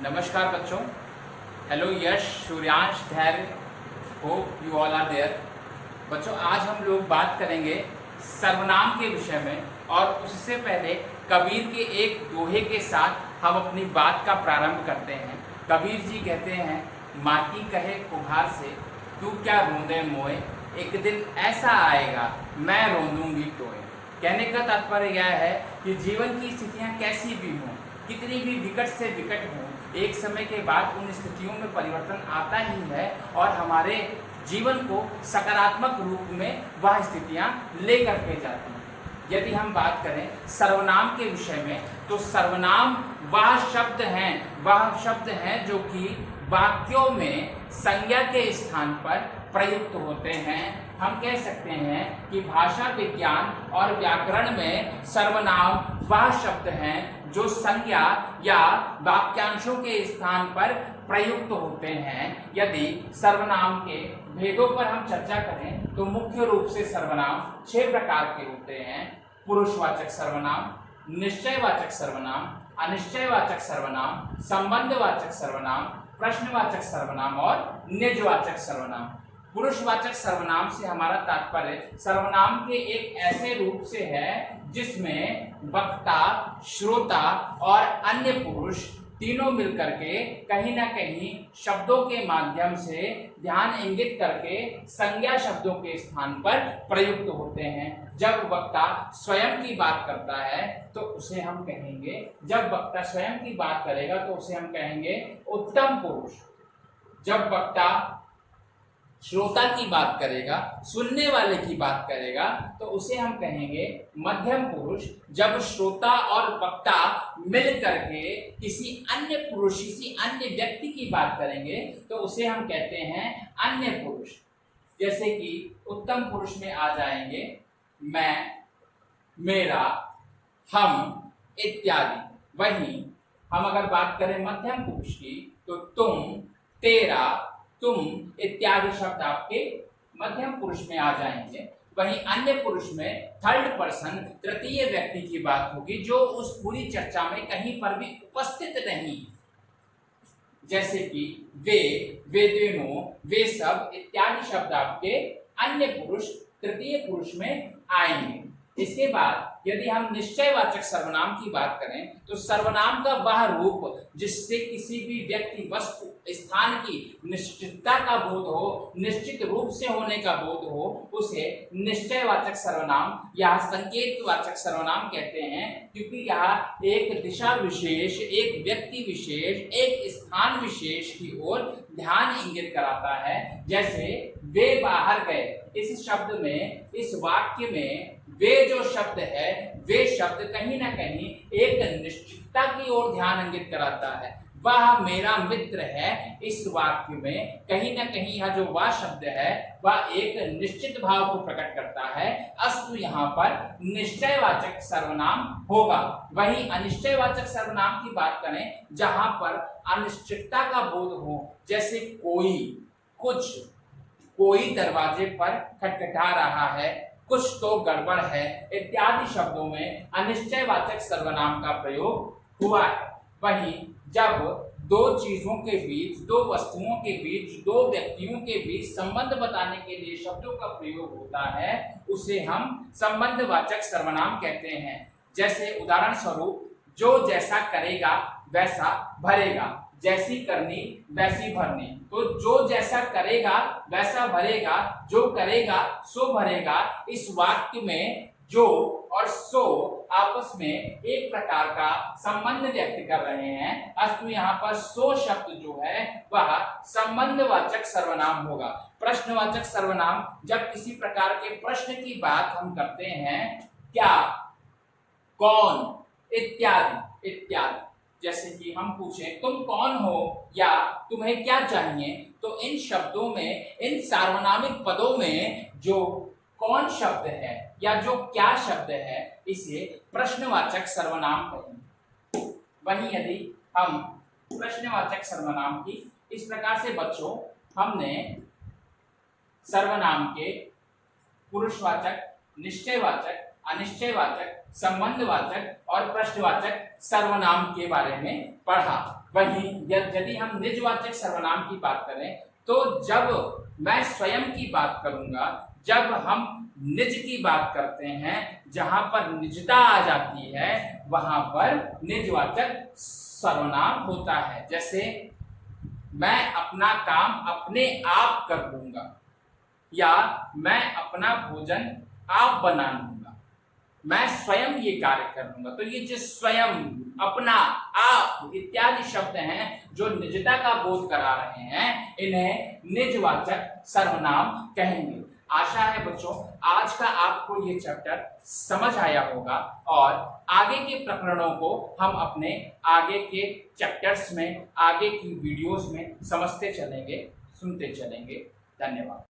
नमस्कार बच्चों। Hello Yash, Suryansh, Dhairya, hope you all are there. बच्चों, आज हम लोग बात करेंगे सर्वनाम के विषय में, और उससे पहले कबीर के एक दोहे के साथ हम अपनी बात का प्रारंभ करते हैं। कबीर जी कहते हैं, माटी कहे कुम्हार से, तू क्या रोंदे मोए, एक दिन ऐसा आएगा मैं रोंदूंगी तोए। कहने का तात्पर्य यह है कि जीवन की स्थितियां कैसी भी हों, कितनी भी विकट से विकट हों, एक समय के बाद उन स्थितियों में परिवर्तन आता ही है और हमारे जीवन को सकारात्मक रूप में वह स्थितियां लेकर के जाती हैं। यदि हम बात करें सर्वनाम के विषय में, तो सर्वनाम वह शब्द हैं जो कि वाक्यों में संज्ञा के स्थान पर प्रयुक्त होते हैं। हम कह सकते हैं कि भाषा विज्ञान और व्याकरण में सर्वनाम वह शब्द हैं जो संज्ञा या वाक्यांशों के स्थान पर प्रयुक्त होते हैं। यदि सर्वनाम के भेदों पर हम चर्चा करें तो मुख्य रूप से सर्वनाम 6 प्रकार के होते हैं। पुरुषवाचक सर्वनाम, निश्चयवाचक सर्वनाम, अनिश्चयवाचक सर्वनाम, संबंधवाचक सर्वनाम, प्रश्नवाचक सर्वनाम और निजवाचक सर्वनाम। पुरुषवाचक सर्वनाम से हमारा तात्पर्य सर्वनाम के एक ऐसे रूप से है जिसमें वक्ता, श्रोता और अन्य पुरुष तीनों मिलकर के कहीं ना कहीं शब्दों के माध्यम से ध्यान इंगित करके संज्ञा शब्दों के स्थान पर प्रयुक्त होते हैं। जब वक्ता स्वयं की बात करता है तो उसे हम कहेंगे, जब वक्ता स्वयं की बात करेगा तो उसे हम कहेंगे उत्तम पुरुष। जब वक्ता श्रोता की बात करेगा, सुनने वाले की बात करेगा, तो उसे हम कहेंगे मध्यम पुरुष। जब श्रोता और वक्ता मिल करके किसी अन्य पुरुष, किसी अन्य व्यक्ति की बात करेंगे तो उसे हम कहते हैं अन्य पुरुष। जैसे कि उत्तम पुरुष में आ जाएंगे मैं, मेरा, हम इत्यादि। वहीं हम अगर बात करें मध्यम पुरुष की तो तुम, तेरा, तुम इत्यादि शब्द आपके मध्यम पुरुष में आ जाएंगे। वहीं अन्य पुरुष में थर्ड पर्सन, तृतीय व्यक्ति की बात होगी जो उस पूरी चर्चा में कहीं पर भी उपस्थित नहीं। जैसे कि वे, वे दोनों, वे सब इत्यादि शब्द आपके अन्य पुरुष, तृतीय पुरुष में आएंगे। इसके बाद यदि हम निश्चयवाचक सर्वनाम की बात करें तो सर्वनाम का वह रूप जिससे किसी भी व्यक्ति, वस्तु, स्थान की निश्चितता का बोध हो, निश्चित रूप से होने का बोध हो, उसे निश्चयवाचक सर्वनाम या संकेतवाचक सर्वनाम कहते हैं। क्योंकि यह एक दिशा विशेष, एक व्यक्ति विशेष, एक स्थान विशेष की ओर ध्यान इंगित कराता है। जैसे वे बाहर गए, इस शब्द में, इस वाक्य में वे जो शब्द है, वे शब्द कहीं ना कहीं एक निश्चितता की ओर ध्यान इंगित कराता है। वह मेरा मित्र है, इस वाक्य में कहीं ना कहीं यह जो वह शब्द है वह एक निश्चित भाव को प्रकट करता है। अस्तु यहाँ पर निश्चयवाचक सर्वनाम होगा। वहीं अनिश्चयवाचक सर्वनाम की बात करें जहां पर अनिश्चितता का बोध हो, जैसे कोई, कुछ, कोई दरवाजे पर खटखटा रहा है, कुछ तो गड़बड़ है इत्यादि शब्दों में अनिश्चयवाचक सर्वनाम का प्रयोग हुआ है। वहीं जब दो चीजों के बीच, दो वस्तुओं के बीच, दो व्यक्तियों के बीच संबंध बताने के लिए शब्दों का प्रयोग होता है उसे हम संबंधवाचक सर्वनाम कहते हैं। जैसे उदाहरण स्वरूप, जो जैसा करेगा वैसा भरेगा, जैसी करनी वैसी भरनी। तो जो जैसा करेगा वैसा भरेगा, जो करेगा सो भरेगा। इस वाक्य में जो और सो आपस में एक प्रकार का संबंध व्यक्त कर रहे हैं। अस्तु यहाँ पर सो शब्द जो है वह संबंधवाचक सर्वनाम होगा। प्रश्नवाचक सर्वनाम जब किसी प्रकार के प्रश्न की बात हम करते हैं, क्या, कौन इत्यादि इत्यादि। जैसे कि हम पूछें तुम कौन हो या तुम्हें क्या चाहिए, तो इन शब्दों में, इन सार्वनामिक पदों में जो कौन शब्द है या जो क्या शब्द है इसे प्रश्नवाचक सर्वनाम कहेंगे। वहीं यदि हम प्रश्नवाचक सर्वनाम की इस प्रकार से बच्चों, हमने सर्वनाम के पुरुषवाचक, निश्चयवाचक, अनिश्चयवाचक, संबंधवाचक और प्रश्नवाचक सर्वनाम के बारे में पढ़ा। वहीं यदि हम निजवाचक सर्वनाम की बात करें तो जब मैं स्वयं की बात करूंगा, जब हम निज की बात करते हैं, जहां पर निजता आ जाती है वहां पर निजवाचक सर्वनाम होता है। जैसे मैं अपना काम अपने आप कर लूंगा, या मैं अपना भोजन आप बना लूंगा, मैं स्वयं ये कार्य कर लूंगा। तो ये जो स्वयं, अपना, आप इत्यादि शब्द हैं जो निजता का बोध करा रहे हैं, इन्हें निजवाचक सर्वनाम कहेंगे। आशा है बच्चों आज का आपको ये चैप्टर समझ आया होगा और आगे के प्रकरणों को हम अपने आगे के चैप्टर्स में, आगे की वीडियोस में समझते चलेंगे, सुनते चलेंगे। धन्यवाद।